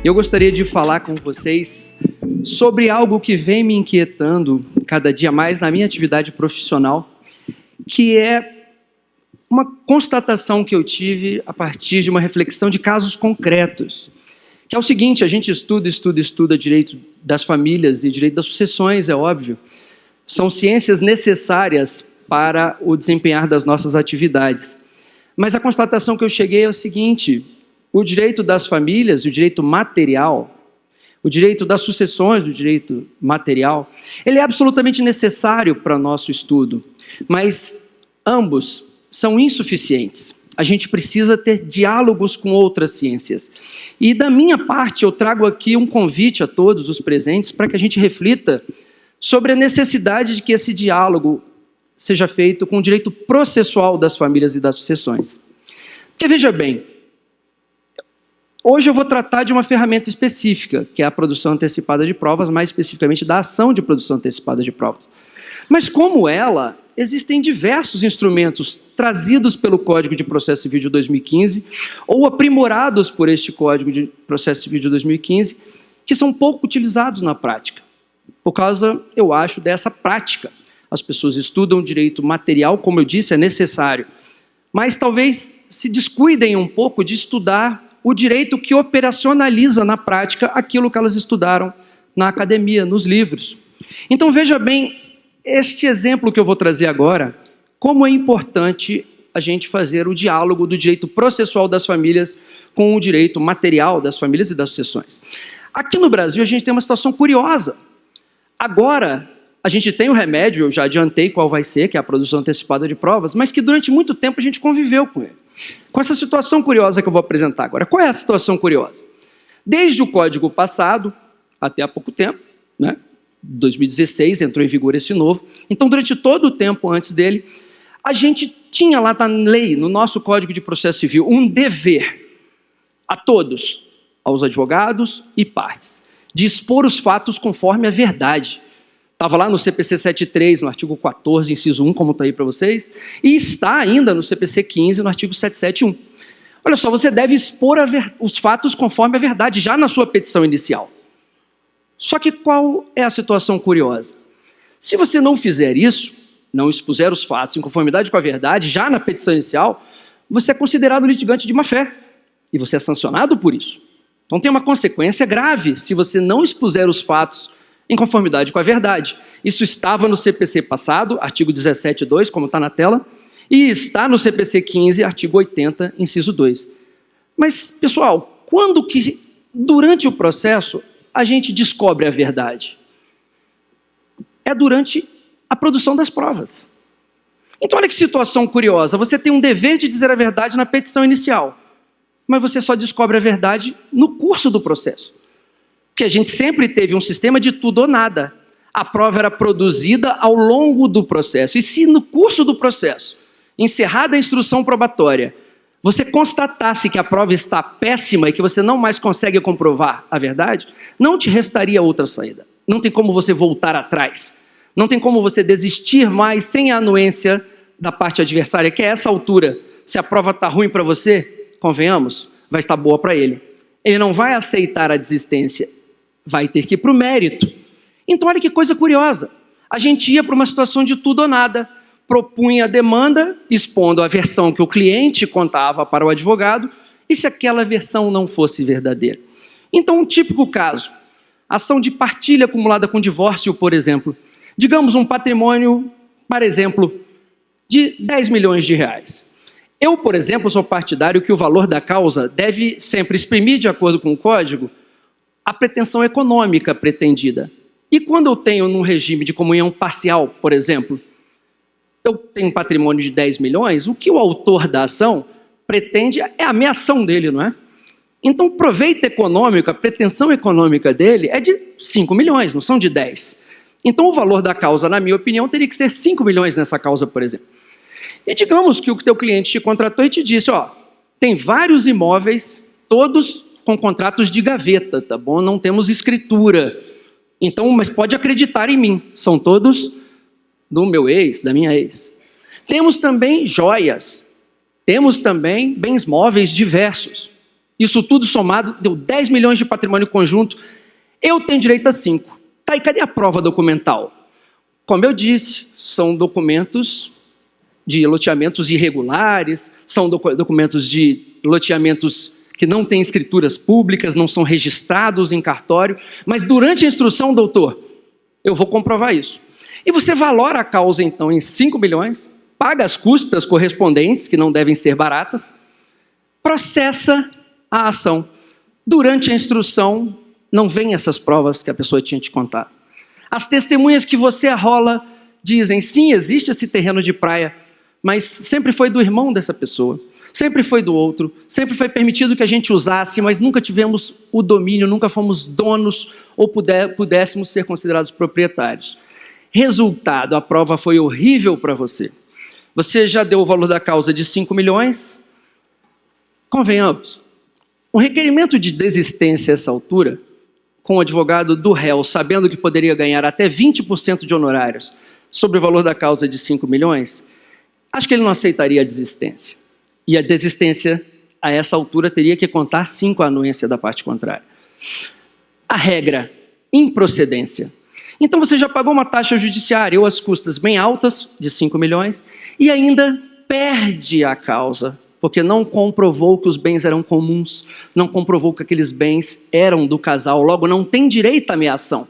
Eu gostaria de falar com vocês sobre algo que vem me inquietando cada dia mais na minha atividade profissional, que é uma constatação que eu tive a partir de uma reflexão de casos concretos, que é o seguinte: a gente estuda direito das famílias e direito das sucessões, é óbvio. São ciências necessárias para o desempenhar das nossas atividades. Mas a constatação que eu cheguei é o seguinte: o direito das famílias, o direito material, o direito das sucessões, o direito material, ele é absolutamente necessário para nosso estudo, mas ambos são insuficientes. A gente precisa ter diálogos com outras ciências. E da minha parte, eu trago aqui um convite a todos os presentes para que a gente reflita sobre a necessidade de que esse diálogo seja feito com o direito processual das famílias e das sucessões. Porque veja bem, hoje eu vou tratar de uma ferramenta específica, que é a produção antecipada de provas, mais especificamente da ação de produção antecipada de provas. Mas como ela, existem diversos instrumentos trazidos pelo Código de Processo Civil de 2015 ou aprimorados por este Código de Processo Civil de 2015, que são pouco utilizados na prática. Por causa, eu acho, dessa prática. As pessoas estudam direito material, como eu disse, é necessário, mas talvez se descuidem um pouco de estudar o direito que operacionaliza na prática aquilo que elas estudaram na academia, nos livros. Então veja bem, este exemplo que eu vou trazer agora, como é importante a gente fazer o diálogo do direito processual das famílias com o direito material das famílias e das sucessões. Aqui no Brasil a gente tem uma situação curiosa. Agora, a gente tem o remédio, eu já adiantei qual vai ser, que é a produção antecipada de provas, mas que durante muito tempo a gente conviveu com ele. Com essa situação curiosa que eu vou apresentar agora. Qual é a situação curiosa? Desde o Código passado, até há pouco tempo, 2016, entrou em vigor esse novo, então durante todo o tempo antes dele, a gente tinha lá na lei, no nosso Código de Processo Civil, um dever a todos, aos advogados e partes, de expor os fatos conforme a verdade. Estava lá no CPC 73, no artigo 14, inciso 1, como está aí para vocês, e está ainda no CPC 15, no artigo 771. Olha só, você deve expor os fatos conforme a verdade, já na sua petição inicial. Só que qual é a situação curiosa? Se você não fizer isso, não expuser os fatos em conformidade com a verdade, já na petição inicial, você é considerado litigante de má-fé, e você é sancionado por isso. Então tem uma consequência grave se você não expuser os fatos em conformidade com a verdade. Isso estava no CPC passado, artigo 17.2, como está na tela, e está no CPC 15, artigo 80, inciso 2. Mas, pessoal, quando que, durante o processo, a gente descobre a verdade? É durante a produção das provas. Então, olha que situação curiosa. Você tem um dever de dizer a verdade na petição inicial, mas você só descobre a verdade no curso do processo. Porque a gente sempre teve um sistema de tudo ou nada. A prova era produzida ao longo do processo. E se no curso do processo, encerrada a instrução probatória, você constatasse que a prova está péssima e que você não mais consegue comprovar a verdade, não te restaria outra saída. Não tem como você voltar atrás. Não tem como você desistir mais sem a anuência da parte adversária, que a essa altura, se a prova está ruim para você, convenhamos, vai estar boa para ele. Ele não vai aceitar a desistência, vai ter que ir para o mérito. Então, olha que coisa curiosa. A gente ia para uma situação de tudo ou nada, propunha a demanda, expondo a versão que o cliente contava para o advogado, e se aquela versão não fosse verdadeira. Então, um típico caso, ação de partilha acumulada com divórcio, por exemplo. Digamos um patrimônio, por exemplo, de 10 milhões de reais. Eu, por exemplo, sou partidário que o valor da causa deve sempre exprimir, de acordo com o Código, a pretensão econômica pretendida. E quando eu tenho num regime de comunhão parcial, por exemplo, eu tenho um patrimônio de 10 milhões, o que o autor da ação pretende é a ameação dele, não é? Então, o proveito econômico, a pretensão econômica dele é de 5 milhões, não são de 10. Então, o valor da causa, na minha opinião, teria que ser 5 milhões nessa causa, por exemplo. E digamos que o teu cliente te contratou e te disse, tem vários imóveis, todos com contratos de gaveta, tá bom? Não temos escritura. Então, mas pode acreditar em mim, são todos do meu ex, da minha ex. Temos também joias, temos também bens móveis diversos. isso tudo somado deu 10 milhões de patrimônio conjunto, eu tenho direito a 5. Tá, e cadê a prova documental? Como eu disse, são documentos de loteamentos irregulares, são documentos de loteamentos que não têm escrituras públicas, não são registrados em cartório, mas durante a instrução, doutor, eu vou comprovar isso. E você valora a causa, então, em 5 milhões, paga as custas correspondentes, que não devem ser baratas, processa a ação. Durante a instrução, não vem essas provas que a pessoa tinha te contado. As testemunhas que você arrola dizem, sim, existe esse terreno de praia, mas sempre foi do irmão dessa pessoa, sempre foi do outro, sempre foi permitido que a gente usasse, mas nunca tivemos o domínio, nunca fomos donos ou pudéssemos ser considerados proprietários. Resultado, a prova foi horrível para você. Você já deu o valor da causa de 5 milhões? Convenhamos, um requerimento de desistência a essa altura, com o advogado do réu, sabendo que poderia ganhar até 20% de honorários sobre o valor da causa de 5 milhões, acho que ele não aceitaria a desistência. E a desistência, a essa altura, teria que contar 5 a anuência da parte contrária. A regra, improcedência. Então você já pagou uma taxa judiciária ou as custas bem altas, de 5 milhões, e ainda perde a causa, porque não comprovou que os bens eram comuns, não comprovou que aqueles bens eram do casal, logo não tem direito à meação.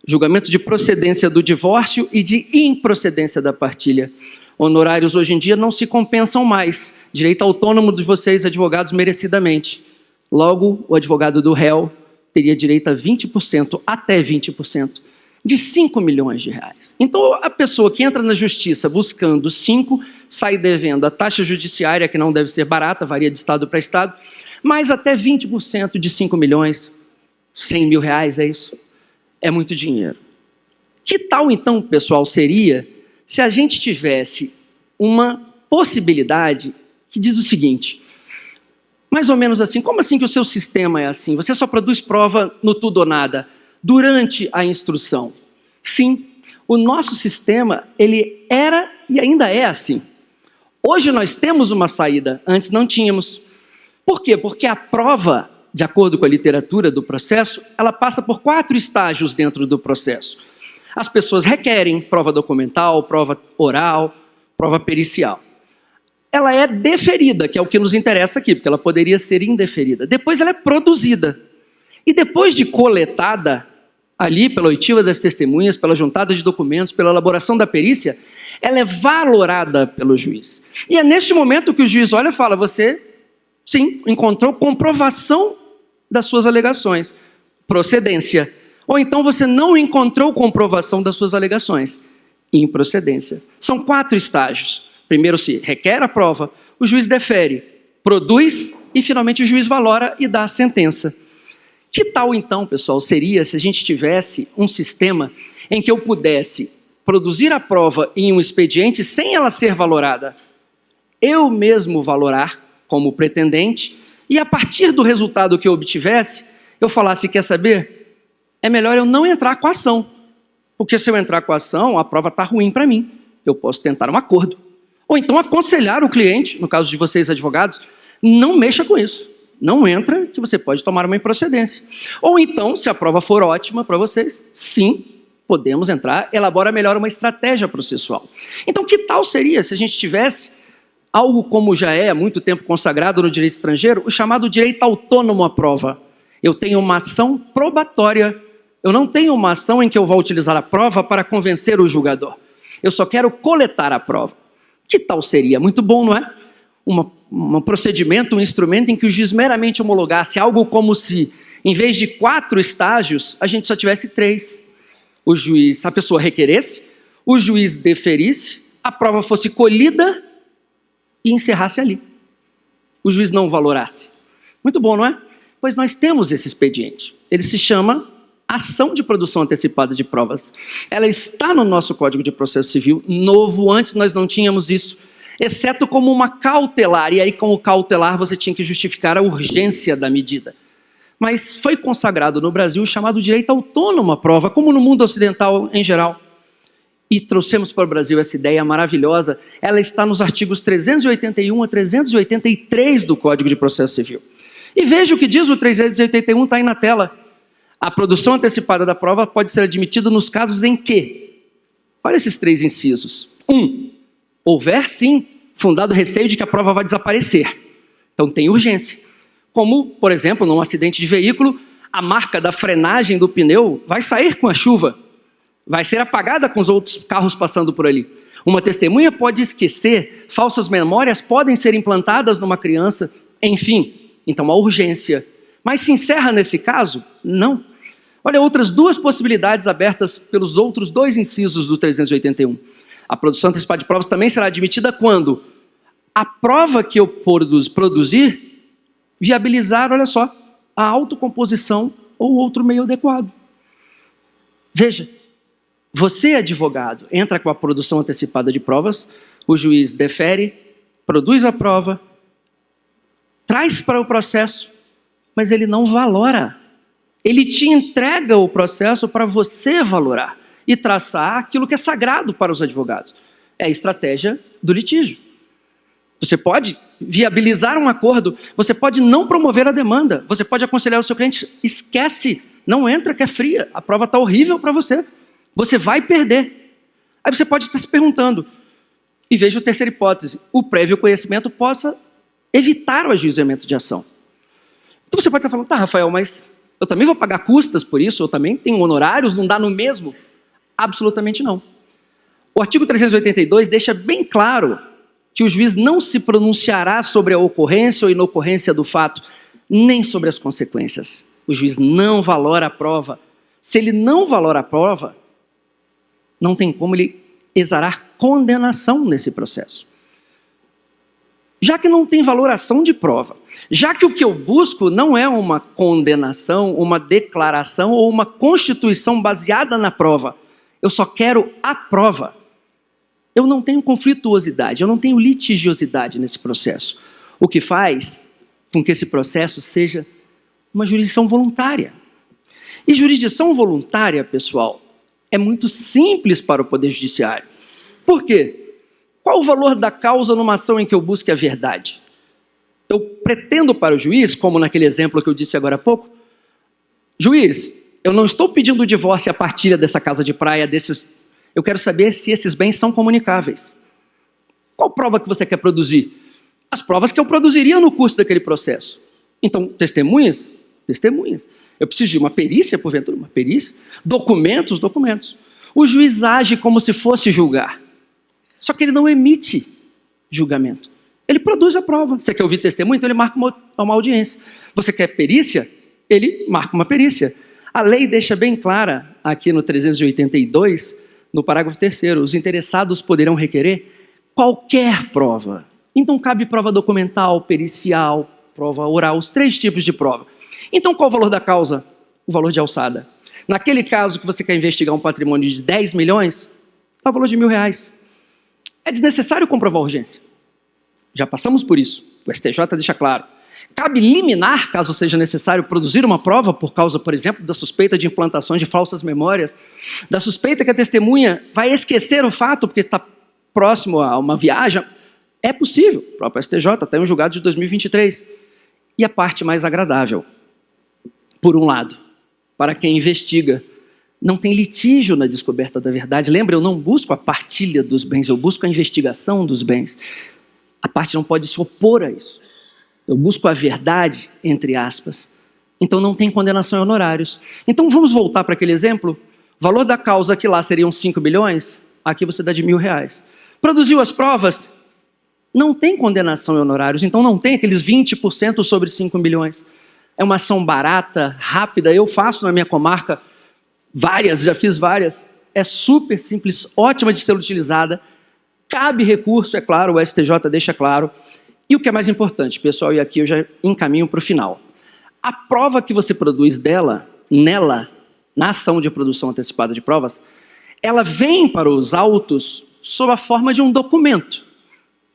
Julgamento de procedência do divórcio e de improcedência da partilha. Honorários hoje em dia não se compensam mais. Direito autônomo de vocês, advogados, merecidamente. Logo, o advogado do réu teria direito a 20%, até 20%, de 5 milhões de reais. Então, a pessoa que entra na justiça buscando 5, sai devendo a taxa judiciária, que não deve ser barata, varia de estado para estado, mas até 20% de 5 milhões, 100 mil reais, é isso? É muito dinheiro. Que tal, então, pessoal, seria se a gente tivesse uma possibilidade que diz o seguinte, mais ou menos assim, como assim que o seu sistema é assim? Você só produz prova no tudo ou nada durante a instrução? Sim, o nosso sistema, ele era e ainda é assim. Hoje nós temos uma saída, antes não tínhamos. Por quê? Porque a prova, de acordo com a literatura do processo, ela passa por 4 estágios dentro do processo. As pessoas requerem prova documental, prova oral, prova pericial. Ela é deferida, que é o que nos interessa aqui, porque ela poderia ser indeferida. Depois ela é produzida. E depois de coletada, ali pela oitiva das testemunhas, pela juntada de documentos, pela elaboração da perícia, ela é valorada pelo juiz. E é neste momento que o juiz olha e fala, você, sim, encontrou comprovação das suas alegações, procedência. Ou então você não encontrou comprovação das suas alegações, improcedência. São 4 estágios. Primeiro se requer a prova, o juiz defere, produz e finalmente o juiz valora e dá a sentença. Que tal então, pessoal, seria se a gente tivesse um sistema em que eu pudesse produzir a prova em um expediente sem ela ser valorada? Eu mesmo valorar como pretendente e a partir do resultado que eu obtivesse, eu falasse, quer saber? É melhor eu não entrar com a ação, porque se eu entrar com a ação, a prova está ruim para mim, eu posso tentar um acordo. Ou então aconselhar o cliente, no caso de vocês advogados, não mexa com isso, não entra que você pode tomar uma improcedência. Ou então, se a prova for ótima para vocês, sim, podemos entrar, elabora melhor uma estratégia processual. Então que tal seria se a gente tivesse algo como já é há muito tempo consagrado no direito estrangeiro, o chamado direito autônomo à prova. Eu tenho uma ação probatória. Eu não tenho uma ação em que eu vou utilizar a prova para convencer o julgador. Eu só quero coletar a prova. Que tal seria? Muito bom, não é? Um procedimento, um instrumento em que o juiz meramente homologasse algo como se, em vez de 4 estágios, a gente só tivesse 3. A pessoa requeresse, o juiz deferisse, a prova fosse colhida e encerrasse ali. O juiz não valorasse. Muito bom, não é? Pois nós temos esse expediente. Ele se chama ação de produção antecipada de provas. Ela está no nosso Código de Processo Civil, novo, antes nós não tínhamos isso, exceto como uma cautelar, e aí como cautelar você tinha que justificar a urgência da medida. Mas foi consagrado no Brasil o chamado direito autônomo à prova, como no mundo ocidental em geral. E trouxemos para o Brasil essa ideia maravilhosa, ela está nos artigos 381 a 383 do Código de Processo Civil. E veja o que diz o 381, está aí na tela. A produção antecipada da prova pode ser admitida nos casos em que, olha esses 3 incisos. 1. Houver, sim, fundado receio de que a prova vai desaparecer. Então tem urgência. Como, por exemplo, num acidente de veículo, a marca da frenagem do pneu vai sair com a chuva, vai ser apagada com os outros carros passando por ali. Uma testemunha pode esquecer, falsas memórias podem ser implantadas numa criança, enfim, então há urgência. Mas se encerra nesse caso? Não. Olha outras 2 possibilidades abertas pelos outros 2 incisos do 381. A produção antecipada de provas também será admitida quando a prova que eu produzir viabilizar, olha só, a autocomposição ou outro meio adequado. Veja, você, advogado, entra com a produção antecipada de provas, o juiz defere, produz a prova, traz para o processo, mas ele não valora. Ele te entrega o processo para você valorar e traçar aquilo que é sagrado para os advogados. É a estratégia do litígio. Você pode viabilizar um acordo, você pode não promover a demanda, você pode aconselhar o seu cliente, esquece, não entra que é fria, a prova está horrível para você, você vai perder. Aí você pode estar se perguntando, e veja a terceira hipótese, o prévio conhecimento possa evitar o ajuizamento de ação. Então você pode estar falando, tá, Rafael, mas eu também vou pagar custas por isso, eu também tenho honorários, não dá no mesmo? Absolutamente não. O artigo 382 deixa bem claro que o juiz não se pronunciará sobre a ocorrência ou inocorrência do fato, nem sobre as consequências. O juiz não valora a prova. Se ele não valora a prova, não tem como ele exarar condenação nesse processo. Já que não tem valoração de prova, já que o que eu busco não é uma condenação, uma declaração ou uma constituição baseada na prova, eu só quero a prova. Eu não tenho conflituosidade, eu não tenho litigiosidade nesse processo. O que faz com que esse processo seja uma jurisdição voluntária. E jurisdição voluntária, pessoal, é muito simples para o Poder Judiciário. Por quê? Qual o valor da causa numa ação em que eu busque a verdade? Eu pretendo para o juiz, como naquele exemplo que eu disse agora há pouco, juiz, eu não estou pedindo o divórcio e a partilha dessa casa de praia, eu quero saber se esses bens são comunicáveis. Qual prova que você quer produzir? As provas que eu produziria no curso daquele processo. Então, testemunhas? Testemunhas. Eu preciso de uma perícia, porventura, uma perícia. Documentos? Documentos. O juiz age como se fosse julgar. Só que ele não emite julgamento. Ele produz a prova. Você quer ouvir testemunho? Então ele marca uma audiência. Você quer perícia? Ele marca uma perícia. A lei deixa bem clara, aqui no 382, no parágrafo 3º, os interessados poderão requerer qualquer prova. Então cabe prova documental, pericial, prova oral, os 3 tipos de prova. Então qual o valor da causa? O valor de alçada. Naquele caso que você quer investigar um patrimônio de 10 milhões, dá o valor de R$1.000. É desnecessário comprovar a urgência. Já passamos por isso. O STJ deixa claro. Cabe liminar, caso seja necessário, produzir uma prova por causa, por exemplo, da suspeita de implantação de falsas memórias, da suspeita que a testemunha vai esquecer o fato porque está próximo a uma viagem. É possível. O próprio STJ tem um julgado de 2023. E a parte mais agradável, por um lado, para quem investiga, não tem litígio na descoberta da verdade. Lembra, eu não busco a partilha dos bens, eu busco a investigação dos bens. A parte não pode se opor a isso. Eu busco a verdade, entre aspas. Então não tem condenação em honorários. Então vamos voltar para aquele exemplo? O valor da causa que lá seriam 5 bilhões, aqui você dá de R$1.000. Produziu as provas, não tem condenação em honorários, então não tem aqueles 20% sobre 5 milhões. É uma ação barata, rápida, eu faço na minha comarca várias, já fiz várias, é super simples, ótima de ser utilizada, cabe recurso, é claro, o STJ deixa claro. E o que é mais importante, pessoal, e aqui eu já encaminho para o final. A prova que você produz nela, na ação de produção antecipada de provas, ela vem para os autos sob a forma de um documento.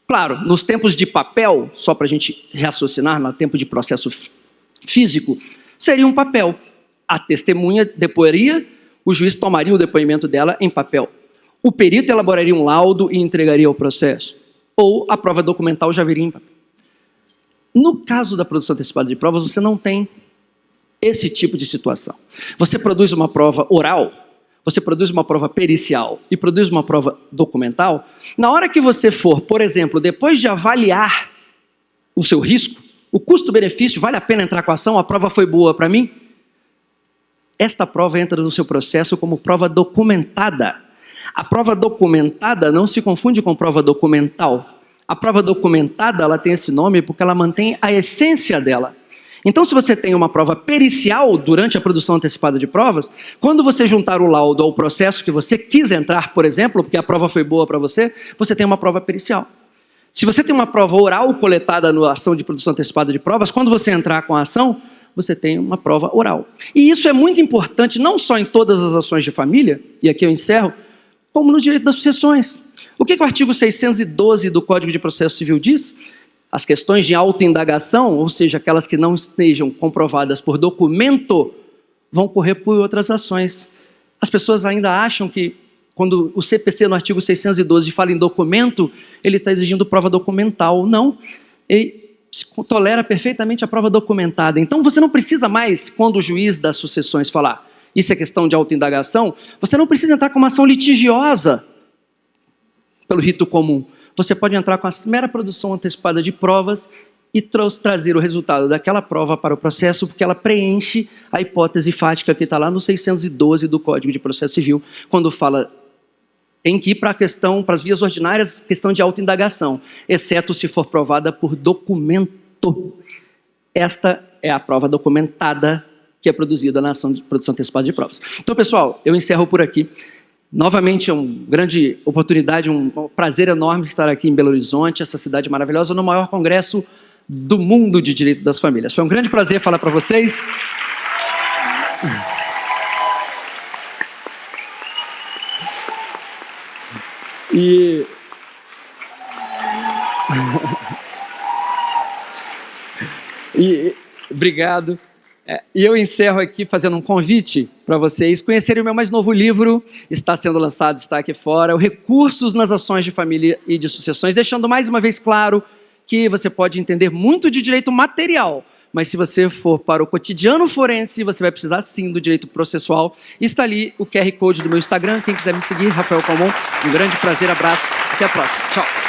Claro, nos tempos de papel, só para a gente raciocinar, no tempo de processo físico, seria um papel. A testemunha deporia, o juiz tomaria o depoimento dela em papel. O perito elaboraria um laudo e entregaria ao processo. Ou a prova documental já viria em papel. No caso da produção antecipada de provas, você não tem esse tipo de situação. Você produz uma prova oral, você produz uma prova pericial e produz uma prova documental. Na hora que você for, por exemplo, depois de avaliar o seu risco, o custo-benefício, vale a pena entrar com a ação, a prova foi boa para mim? Esta prova entra no seu processo como prova documentada. A prova documentada não se confunde com prova documental. A prova documentada, ela tem esse nome porque ela mantém a essência dela. Então, se você tem uma prova pericial durante a produção antecipada de provas, quando você juntar o laudo ao processo que você quis entrar, por exemplo, porque a prova foi boa para você, você tem uma prova pericial. Se você tem uma prova oral coletada na ação de produção antecipada de provas, quando você entrar com a ação, você tem uma prova oral. E isso é muito importante, não só em todas as ações de família, e aqui eu encerro, como no direito das sucessões. O que o artigo 612 do Código de Processo Civil diz? As questões de autoindagação, ou seja, aquelas que não estejam comprovadas por documento, vão correr por outras ações. As pessoas ainda acham que, quando o CPC no artigo 612 fala em documento, ele está exigindo prova documental. Não, ele tolera perfeitamente a prova documentada. Então você não precisa mais, quando o juiz das sucessões falar, isso é questão de autoindagação, você não precisa entrar com uma ação litigiosa pelo rito comum. Você pode entrar com a mera produção antecipada de provas e trazer o resultado daquela prova para o processo, porque ela preenche a hipótese fática que está lá no 612 do Código de Processo Civil, quando fala tem que ir para a questão, para as vias ordinárias, questão de autoindagação, exceto se for provada por documento. Esta é a prova documentada que é produzida na ação de produção antecipada de provas. Então, pessoal, eu encerro por aqui. Novamente, é uma grande oportunidade, um prazer enorme estar aqui em Belo Horizonte, essa cidade maravilhosa, no maior congresso do mundo de direito das famílias. Foi um grande prazer falar para vocês. Obrigado. E eu encerro aqui fazendo um convite para vocês conhecerem o meu mais novo livro, está sendo lançado, está aqui fora, o Recursos nas Ações de Família e de Sucessões, deixando mais uma vez claro que você pode entender muito de direito material, mas se você for para o cotidiano forense, você vai precisar sim do direito processual. Está ali o QR Code do meu Instagram, quem quiser me seguir, Rafael Calmon. Um grande prazer, abraço, até a próxima. Tchau.